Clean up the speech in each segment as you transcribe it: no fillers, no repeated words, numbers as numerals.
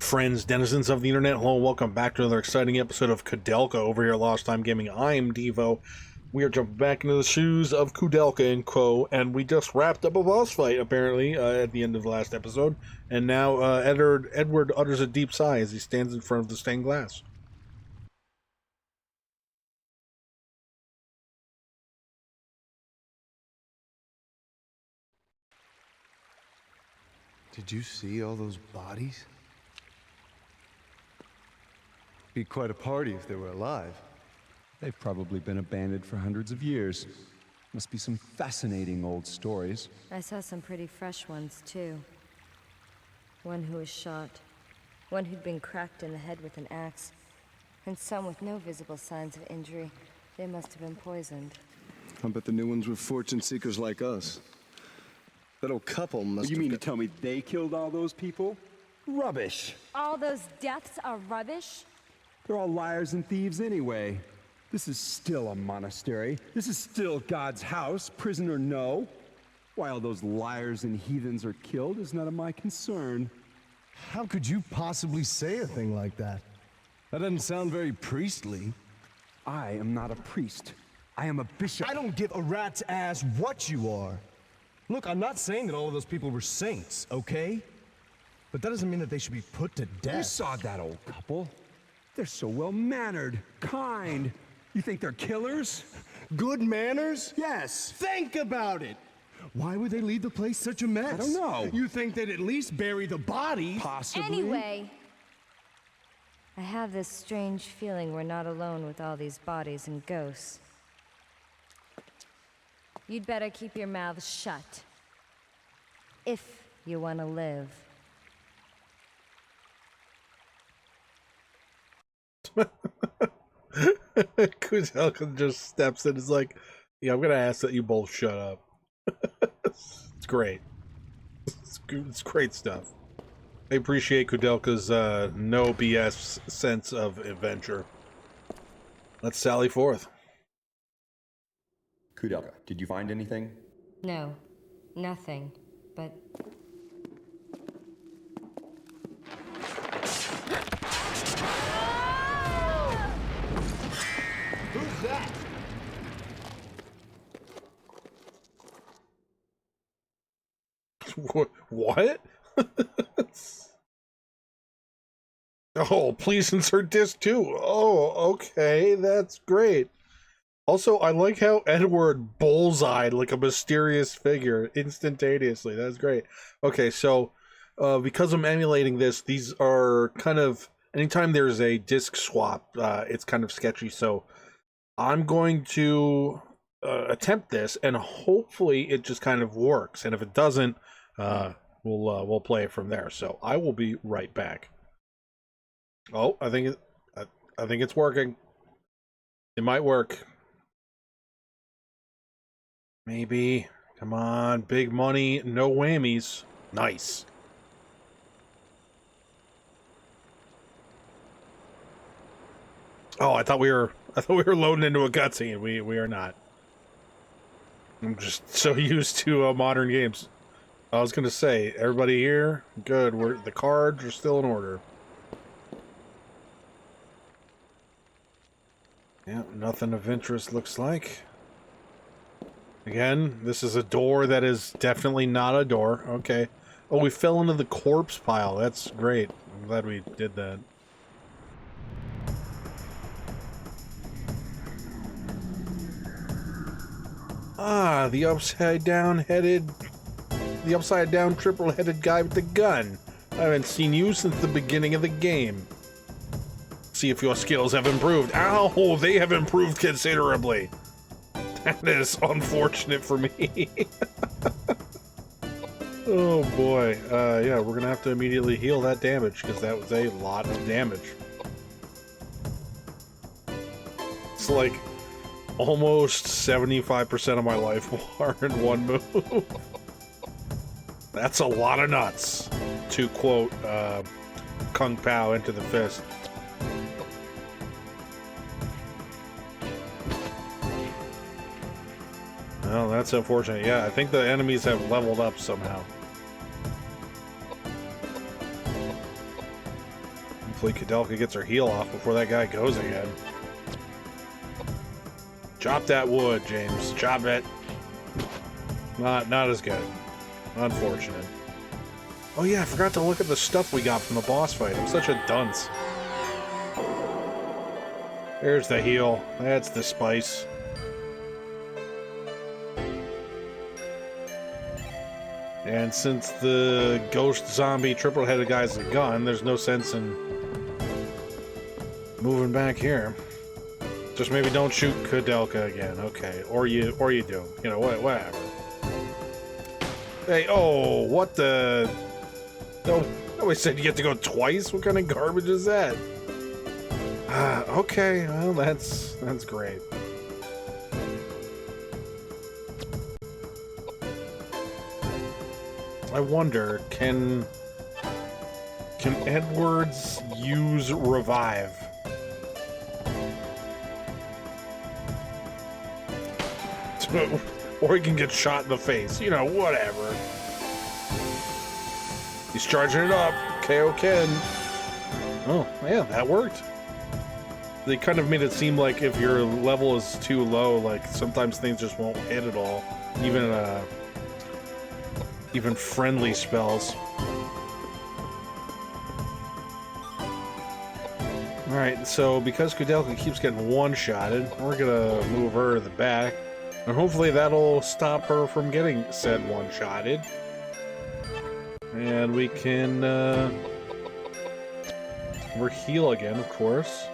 Friends, denizens of the internet, hello and welcome back to another exciting episode of Koudelka over here at Lost Time Gaming. I am Devo. We are jumping back into the shoes of Koudelka and Co. And we just wrapped up a boss fight, apparently, at the end of the last episode. And now Edward utters a deep sigh as he stands in front of the stained glass. Did you see all those bodies? Be quite a party if they were alive. They've probably been abandoned for hundreds of years. Must be some fascinating old stories. I saw some pretty fresh ones, too. One who was shot, one who'd been cracked in the head with an axe, and some with no visible signs of injury. They must have been poisoned. I bet the new ones were fortune seekers like us. That old couple must You mean to tell me they killed all those people? Rubbish! All those deaths are rubbish? They're all liars and thieves anyway. This is still a monastery. This is still God's house, prison or no. Why all those liars and heathens are killed is none of my concern. How could you possibly say a thing like that? That doesn't sound very priestly. I am not a priest. I am a bishop. I don't give a rat's ass what you are. Look, I'm not saying that all of those people were saints, okay? But that doesn't mean that they should be put to death. You saw that old couple. They're so well-mannered, kind. You think they're killers? Good manners? Yes. Think about it. Why would they leave the place such a mess? I don't know. You think they'd at least bury the body? Possibly. Anyway, I have this strange feeling we're not alone with all these bodies and ghosts. You'd better keep your mouth shut. If you want to live. Koudelka just steps in and is like, yeah, I'm going to ask that you both shut up. It's great. It's great stuff. I appreciate Koudelka's no BS sense of adventure. Let's sally forth. Koudelka, did you find anything? No, nothing, but... Who's that? What? Oh, please insert disc too. Oh, okay, that's great. Also, I like how Edward bullseyed like a mysterious figure instantaneously. That's great. Okay, so because I'm emulating this, these are kind of, anytime there's a disc swap, it's kind of sketchy. So I'm going to attempt this, and hopefully it just kind of works. And if it doesn't, we'll play it from there. So I will be right back. Oh, I think it's working. It might work. Maybe. Come on, big money, no whammies. Nice. Oh, I thought we were loading into a cutscene. We are not. I'm just so used to modern games. I was gonna say, everybody here, good. The cards are still in order. Yeah, nothing of interest looks like. Again, this is a door that is definitely not a door. Okay. Oh, we fell into the corpse pile. That's great. I'm glad we did that. Ah, the upside down triple-headed guy with the gun. I haven't seen you since the beginning of the game. See if your skills have improved. Ow, they have improved considerably. That is unfortunate for me. Oh boy. Yeah, we're gonna have to immediately heal that damage because that was a lot of damage. It's like almost 75% of my life bar in one move. That's a lot of nuts, to quote Kung Pao into the fist. Well, that's unfortunate. Yeah, I think the enemies have leveled up somehow. Hopefully Koudelka gets her heal off before that guy goes again. Chop that wood, James. Chop it. Not as good. Unfortunate. Oh yeah, I forgot to look at the stuff we got from the boss fight. I'm such a dunce. There's the heal. That's the spice. And since the ghost zombie triple-headed guy's a gun, there's no sense in moving back here. Just maybe don't shoot Koudelka again, okay? Or you do. You know, whatever. Hey, oh, what the? No, nobody said you get to go twice. What kind of garbage is that? Okay, well, that's great. I wonder, can Edwards use revive? Or he can get shot in the face. You know, whatever. He's charging it up. KO Ken. Oh, yeah, that worked. They kind of made it seem like if your level is too low, like sometimes things just won't hit at all. Even friendly spells. Alright, so because Koudelka keeps getting one-shotted, we're gonna move her to the back. And hopefully that'll stop her from getting said one-shotted. And we can, we're heal again, of course.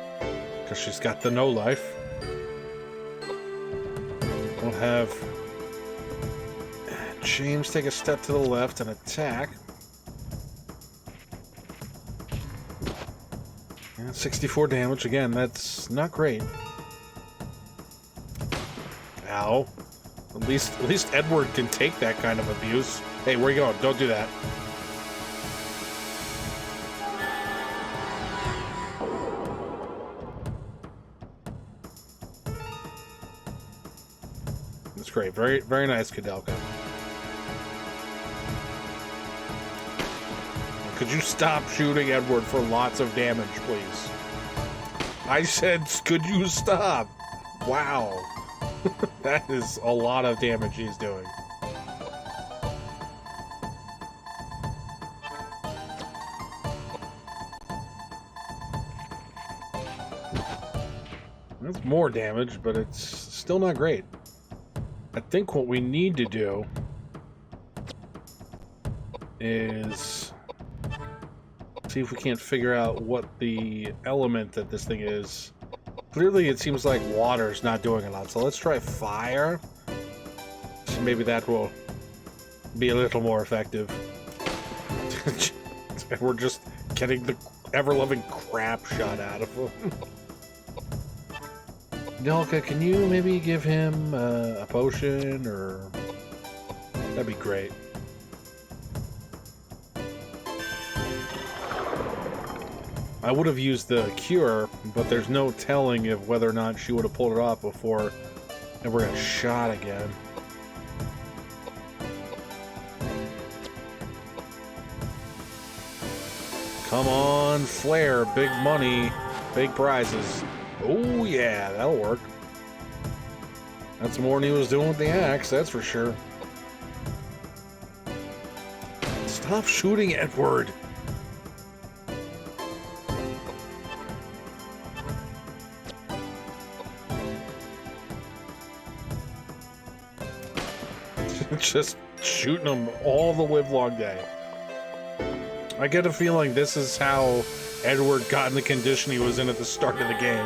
Because she's got the no life. We'll have James take a step to the left and attack. And 64 damage again. That's not great. Ow! At least Edward can take that kind of abuse. Hey, where you going? Don't do that. That's great. Very, very nice, Koudelka. Could you stop shooting Edward for lots of damage, please? I said, could you stop? Wow. That is a lot of damage he's doing. That's more damage, but it's still not great. I think what we need to do is see if we can't figure out what the element that this thing is. Clearly it seems like water's not doing a lot, so let's try fire. So maybe that will be a little more effective. We're just getting the ever-loving crap shot out of him. Koudelka, can you maybe give him a potion, or... That'd be great. I would have used the cure, but there's no telling if whether or not she would have pulled it off before ever got shot again. Come on, flare, big money, big prizes. Oh yeah, that'll work. That's more than he was doing with the axe, that's for sure. Stop shooting, Edward! Just shooting them all the livelong day. I get a feeling this is how Edward got in the condition he was in at the start of the game.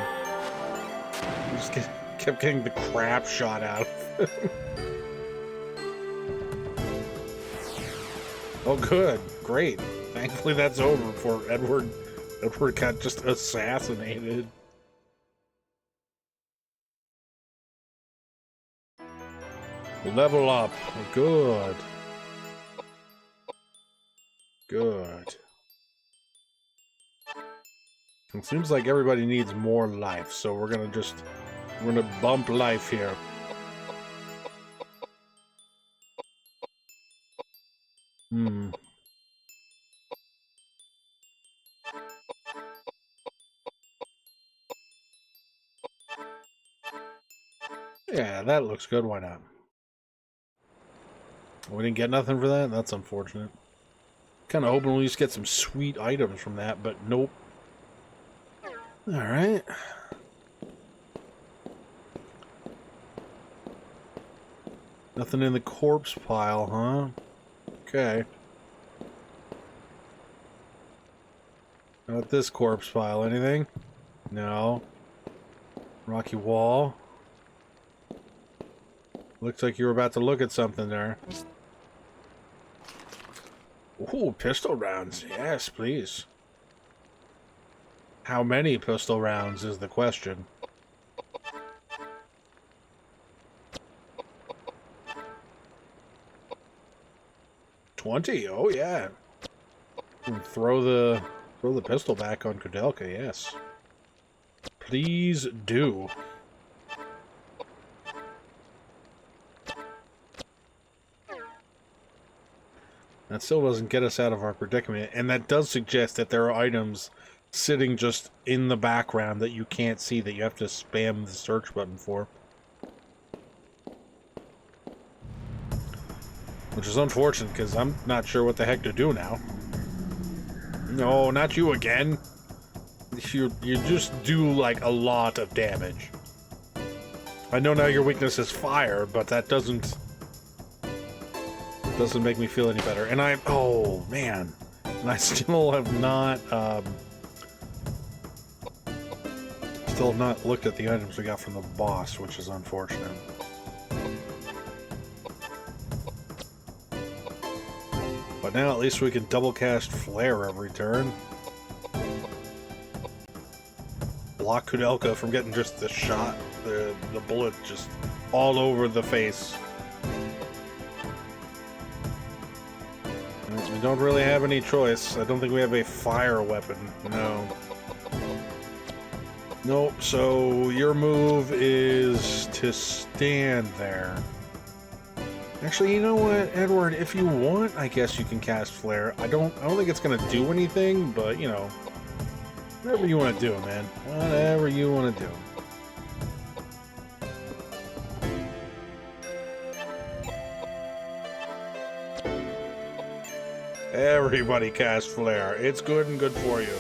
He just kept getting the crap shot out of him. Oh good, great. Thankfully that's over before Edward got just assassinated. Level up. Good. Good. It seems like everybody needs more life, so we're gonna bump life here. Yeah, that looks good. Why not? We didn't get nothing for that? That's unfortunate. Kind of hoping we just get some sweet items from that, but nope. Alright. Nothing in the corpse pile, huh? Okay. How about this corpse pile? Anything? No. Rocky wall. Looks like you were about to look at something there. Ooh, pistol rounds. Yes, please. How many pistol rounds is the question. $20. Oh yeah. And throw the pistol back on Koudelka. Yes. Please do. That still doesn't get us out of our predicament, and that does suggest that there are items sitting just in the background that you can't see, that you have to spam the search button for. Which is unfortunate, because I'm not sure what the heck to do now. No, not you again. You just do, like, a lot of damage. I know now your weakness is fire, but that doesn't make me feel any better. And oh man, and I still have not looked at the items we got from the boss, which is unfortunate. But now at least we can double cast flare every turn. Block Koudelka from getting just the shot, the bullet just all over the face. We don't really have any choice. I don't think we have a fire weapon. No. Nope, so your move is to stand there. Actually, you know what, Edward? If you want, I guess you can cast Flare. I don't think it's gonna do anything, but, you know, whatever you want to do, man. Whatever you want to do. Everybody cast Flare. It's good and good for you.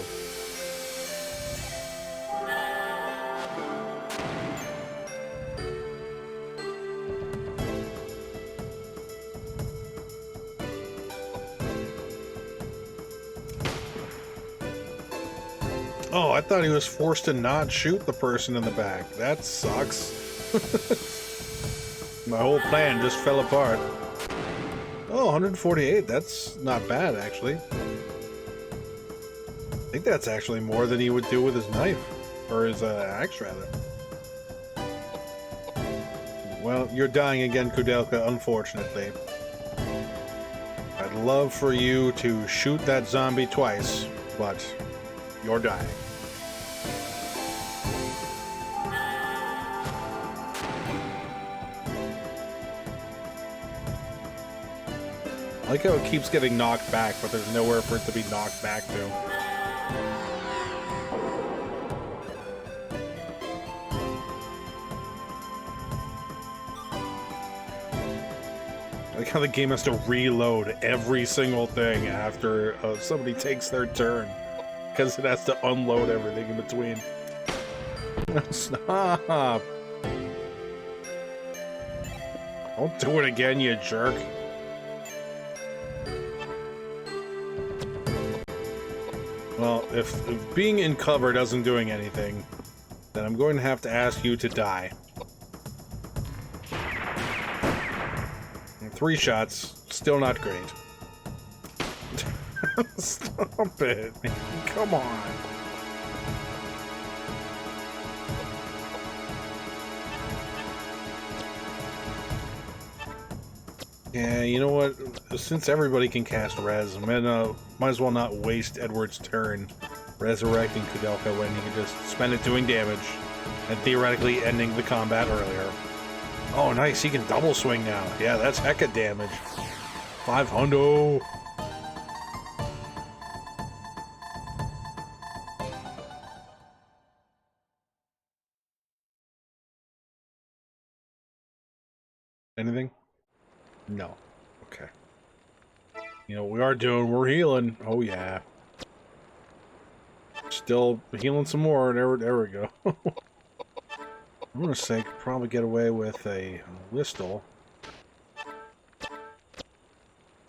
Oh, I thought he was forced to not shoot the person in the back. That sucks. My whole plan just fell apart. Oh, 148. That's not bad, actually. I think that's actually more than he would do with his knife. Or his axe, rather. Well, you're dying again, Koudelka, unfortunately. I'd love for you to shoot that zombie twice, but you're dying. I like how it keeps getting knocked back, but there's nowhere for it to be knocked back to. I like how the game has to reload every single thing after somebody takes their turn, because it has to unload everything in between. Stop! Don't do it again, you jerk. Well, if being in cover doesn't doing anything, then I'm going to have to ask you to die. And 3 shots, still not great. Stop it, man. Come on. Yeah, you know what? Since everybody can cast Res, might as well not waste Edward's turn resurrecting Koudelka when he can just spend it doing damage and theoretically ending the combat earlier. Oh, nice. He can double swing now. Yeah, that's hecka damage. 500. Anything? No. Okay. You know what we are doing? We're healing. Oh, yeah. Still healing some more. There we go. I'm gonna say could probably get away with a Listle.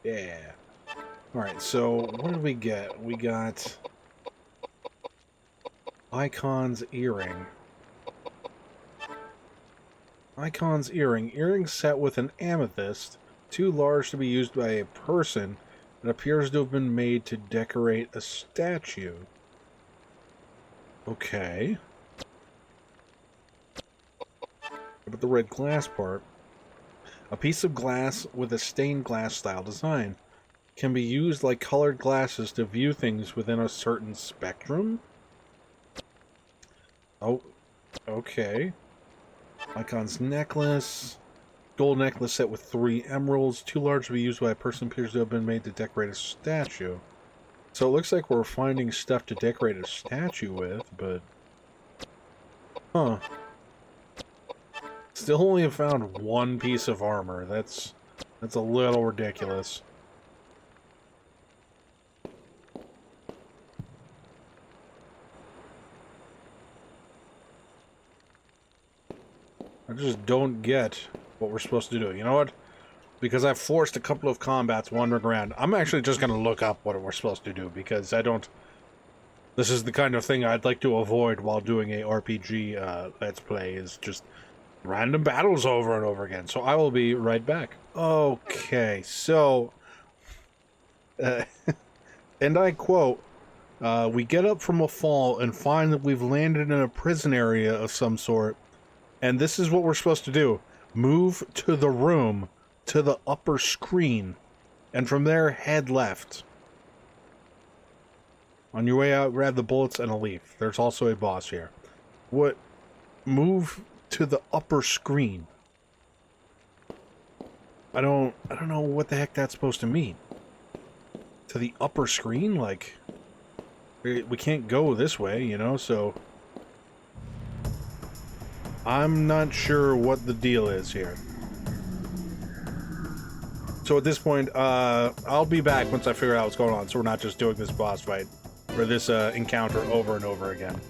Yeah. Alright, so what did we get? We got Icon's Earring. Icon's Earring. Earring set with an amethyst, too large to be used by a person. It appears to have been made to decorate a statue. Okay. But the red glass part. A piece of glass with a stained glass style design. Can be used like colored glasses to view things within a certain spectrum? Oh, okay. Icon's necklace. Gold necklace set with 3 emeralds. Too large to be used by a person, appears to have been made to decorate a statue. So it looks like we're finding stuff to decorate a statue with, but... Huh. Still only have found 1 piece of armor. That's a little ridiculous. I just don't get what we're supposed to do. You know what? Because I've forced a couple of combats wandering around, I'm actually just going to look up what we're supposed to do, because I don't... This is the kind of thing I'd like to avoid while doing a RPG Let's Play, is just random battles over and over again. So I will be right back. Okay, so... and I quote, we get up from a fall and find that we've landed in a prison area of some sort. And this is what we're supposed to do. Move to the room, to the upper screen, and from there, head left. On your way out, grab the bullets and a leaf. There's also a boss here. What? Move to the upper screen. I don't know what the heck that's supposed to mean. To the upper screen? Like, we can't go this way, you know, so... I'm not sure what the deal is here. So at this point, I'll be back once I figure out what's going on, so we're not just doing this boss fight, or this encounter over and over again.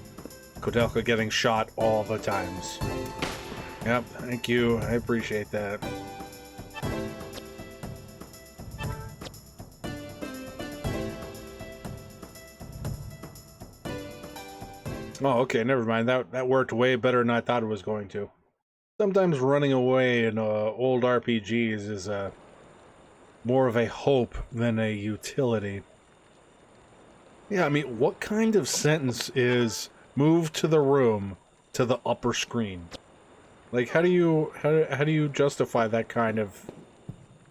Koudelka getting shot all the times. Yep, thank you. I appreciate that. Oh, okay, never mind. That worked way better than I thought it was going to. Sometimes running away in old RPGs is more of a hope than a utility. Yeah, I mean, what kind of sentence is move to the room to the upper screen? Like, how do you justify that kind of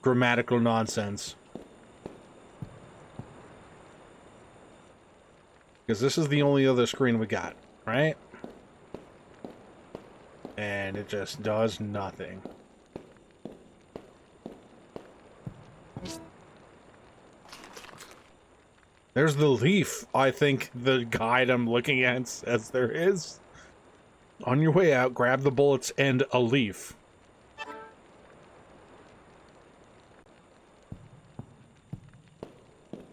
grammatical nonsense? Because this is the only other screen we got, right? And it just does nothing. There's the leaf, I think the guide I'm looking at says there is. On your way out, grab the bullets and a leaf.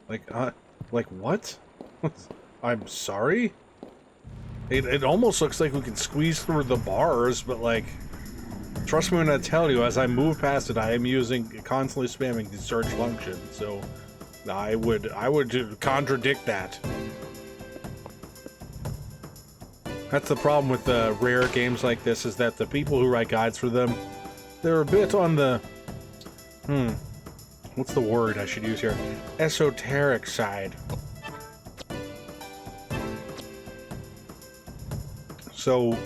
Like what? I'm sorry? It almost looks like we can squeeze through the bars, but like, trust me when I tell you, as I move past it, I am constantly spamming the search function, so I would contradict that. That's the problem with the rare games like this, is that the people who write guides for them, they're a bit on the, what's the word I should use here? Esoteric side. So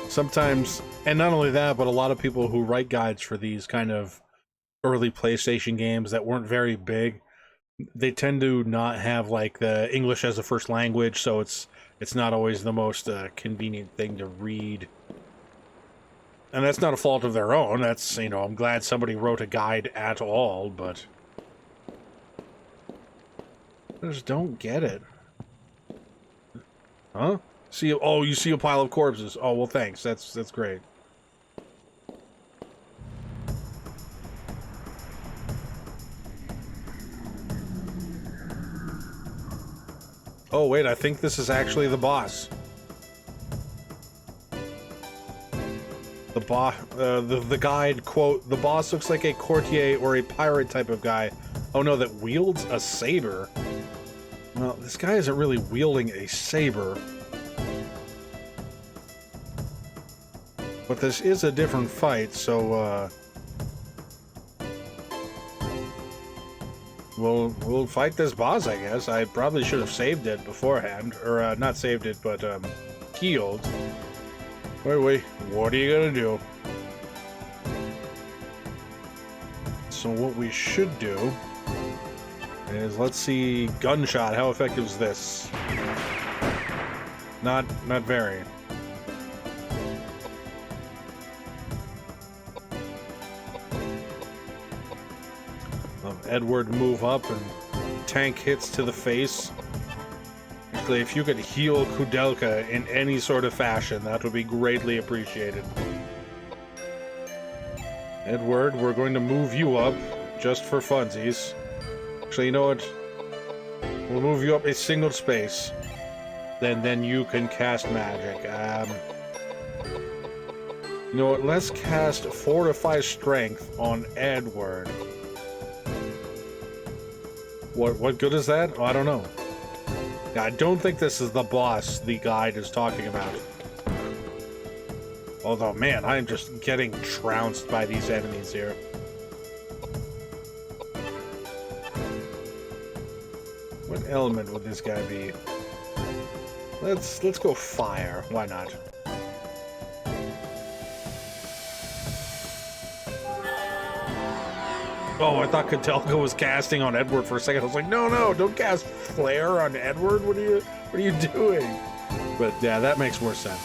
sometimes, and not only that, but a lot of people who write guides for these kind of early PlayStation games that weren't very big, they tend to not have like the English as a first language, so it's not always the most convenient thing to read. And that's not a fault of their own. That's, you know, I'm glad somebody wrote a guide at all, but I just don't get it. Huh? Oh, you see a pile of corpses. Oh, well, thanks. That's great. Oh wait, I think this is actually the boss. The guide, quote, "The boss looks like a courtier or a pirate type of guy. Oh no, that wields a saber." Well, this guy isn't really wielding a saber. But this is a different fight, so, we'll fight this boss, I guess. I probably should have saved it beforehand. Or, not saved it, but, healed. Wait, what are you gonna do? So what we should do is, let's see, gunshot. How effective is this? Not very. Edward move up and tank hits to the face. Actually, if you could heal Koudelka in any sort of fashion, that would be greatly appreciated. Edward, we're going to move you up just for funsies. Actually, you know what? We'll move you up a single space. Then you can cast magic. You know what? Let's cast Fortify Strength on Edward. What good is that? Oh, I don't know. I don't think this is the boss the guide is talking about. Although, man, I'm just getting trounced by these enemies here. What element would this guy be? Let's go fire. Why not? Oh, I thought Koudelka was casting on Edward for a second. I was like, no, don't cast flare on Edward. What are you doing? But yeah, that makes more sense.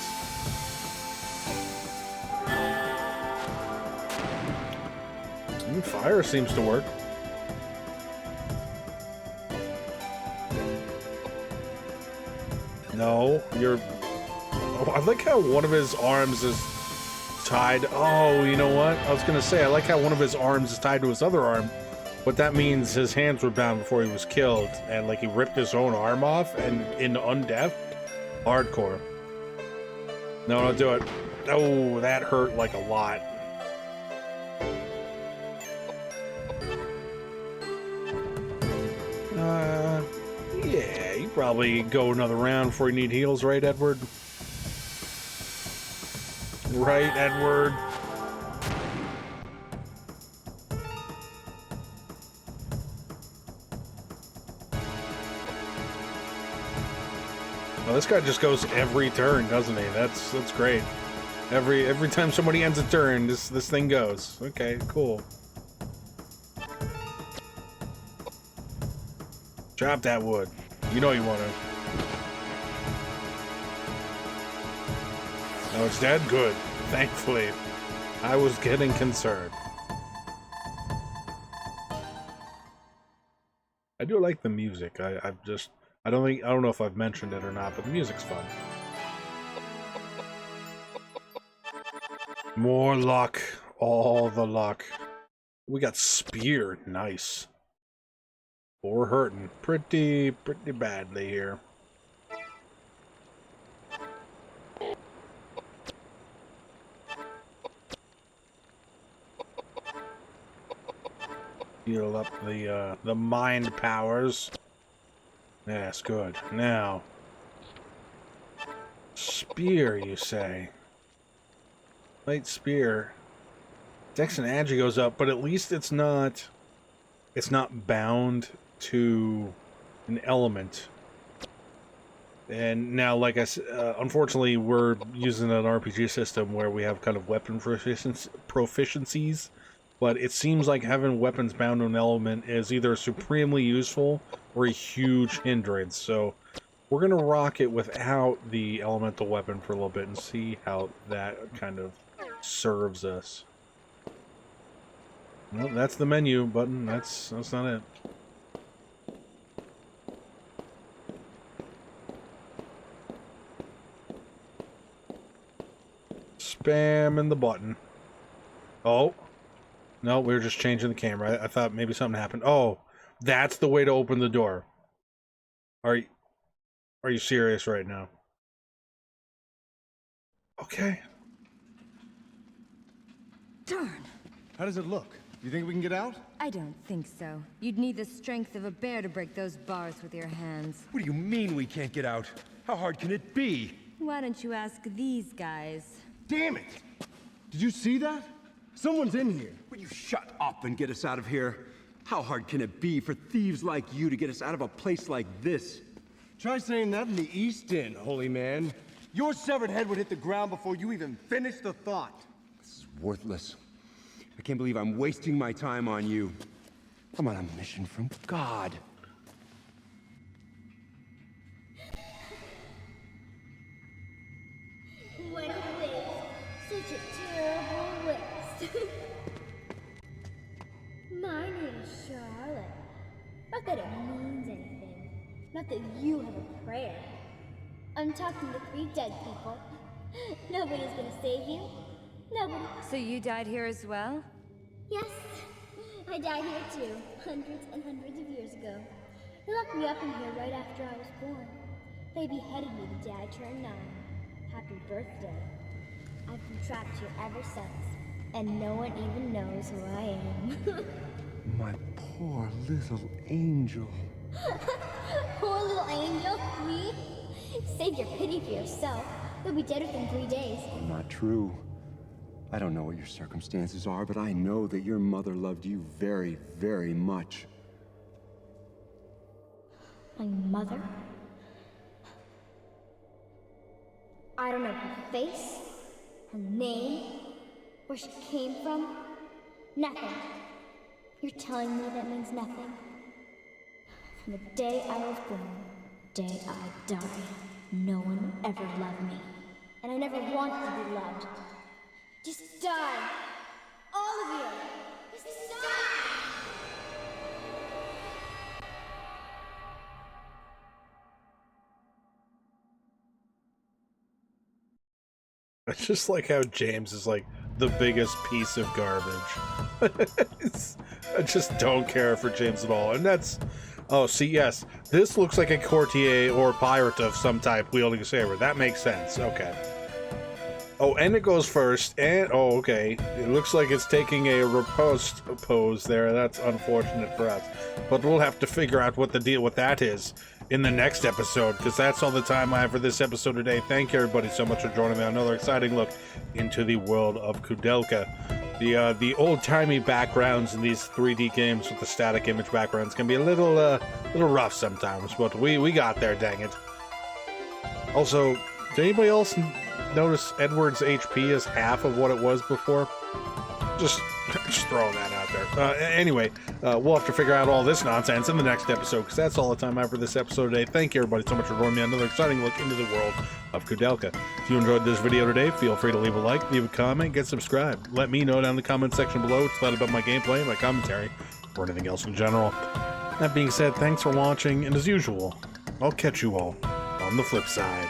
Fire seems to work. No, you're... Oh, I like how one of his arms is tied. Oh, you know what? I was gonna say, I like how one of his arms is tied to his other arm. But that means his hands were bound before he was killed. And, like, he ripped his own arm off and in undeath? Hardcore. No, don't do it. Oh, that hurt, like, a lot. Yeah, you probably go another round before you need heals, right, Edward? Right, Edward? Well, this guy just goes every turn, doesn't he? That's great. Every time somebody ends a turn, this thing goes. Okay, cool. Chop that wood. You know you want to. No, it's dead? Good. Thankfully. I was getting concerned. I do like the music. I don't know if I've mentioned it or not, but the music's fun. More luck. All the luck. We got spear. Nice. We're hurting pretty badly here. Heal up the mind powers. Yes, good. Now, spear, you say? Light spear. Dex and Agi goes up, but at least it's not bound to an element. And now, like I said, unfortunately, we're using an RPG system where we have kind of weapon proficiencies, but it seems like having weapons bound to an element is either supremely useful or a huge hindrance. So we're gonna rock it without the elemental weapon for a little bit and see how that kind of serves us. Well, that's the menu button. That's not it. Spamming the button. Oh. No, we were just changing the camera. I thought maybe something happened. Oh, that's the way to open the door. Are you... Are you serious right now? Okay. Darn. How does it look? You think we can get out? I don't think so. You'd need the strength of a bear to break those bars with your hands. What do you mean we can't get out? How hard can it be? Why don't you ask these guys? Damn it! Did you see that? Someone's in here. Will you shut up and get us out of here? How hard can it be for thieves like you to get us out of a place like this? Try saying that in the East End, holy man. Your severed head would hit the ground before you even finished the thought. This is worthless. I can't believe I'm wasting my time on you. I'm on a mission from God. What a waste. Such a terrible waste. My name's Charlotte. Not that it means anything. Not that you have a prayer. I'm talking to 3 dead people. Nobody's gonna save you. Nobody. So you died here as well? Yes, I died here too, hundreds and hundreds of years ago. They locked me up in here right after I was born. They beheaded me the day I turned 9. Happy birthday. I've been trapped here ever since, and no one even knows who I am. My poor little angel. Poor little angel, me? Save your pity for yourself. You'll be dead within 3 days. Not true. I don't know what your circumstances are, but I know that your mother loved you very, very much. My mother? I don't know her face, her name, where she came from. Nothing. You're telling me that means nothing? From the day I was born, the day I died, no one ever loved me. And I never wanted to be loved. Just die! All of you! Just die! I just like how James is like the biggest piece of garbage. I just don't care for James at all. And that's... Oh, see, yes. This looks like a courtier or pirate of some type wielding a saber. That makes sense. Okay. Oh, and it goes first, and... Oh, okay. It looks like it's taking a riposte pose there. That's unfortunate for us. But we'll have to figure out what the deal with that is in the next episode, because that's all the time I have for this episode today. Thank you, everybody, so much for joining me on another exciting look into the world of Koudelka. The old-timey backgrounds in these 3D games with the static image backgrounds can be a little rough sometimes, but we got there, dang it. Also, did anybody else notice Edward's HP is half of what it was before? Just throwing that out there. Anyway, we'll have to figure out all this nonsense in the next episode, because that's all the time I have for this episode today. Thank you, everybody, so much for joining me on another exciting look into the world of Koudelka. If you enjoyed this video today, feel free to leave a like, leave a comment, get subscribed. Let me know down in the comment section below what you thought about my gameplay, my commentary, or anything else in general. That being said, thanks for watching, and as usual, I'll catch you all on the flip side.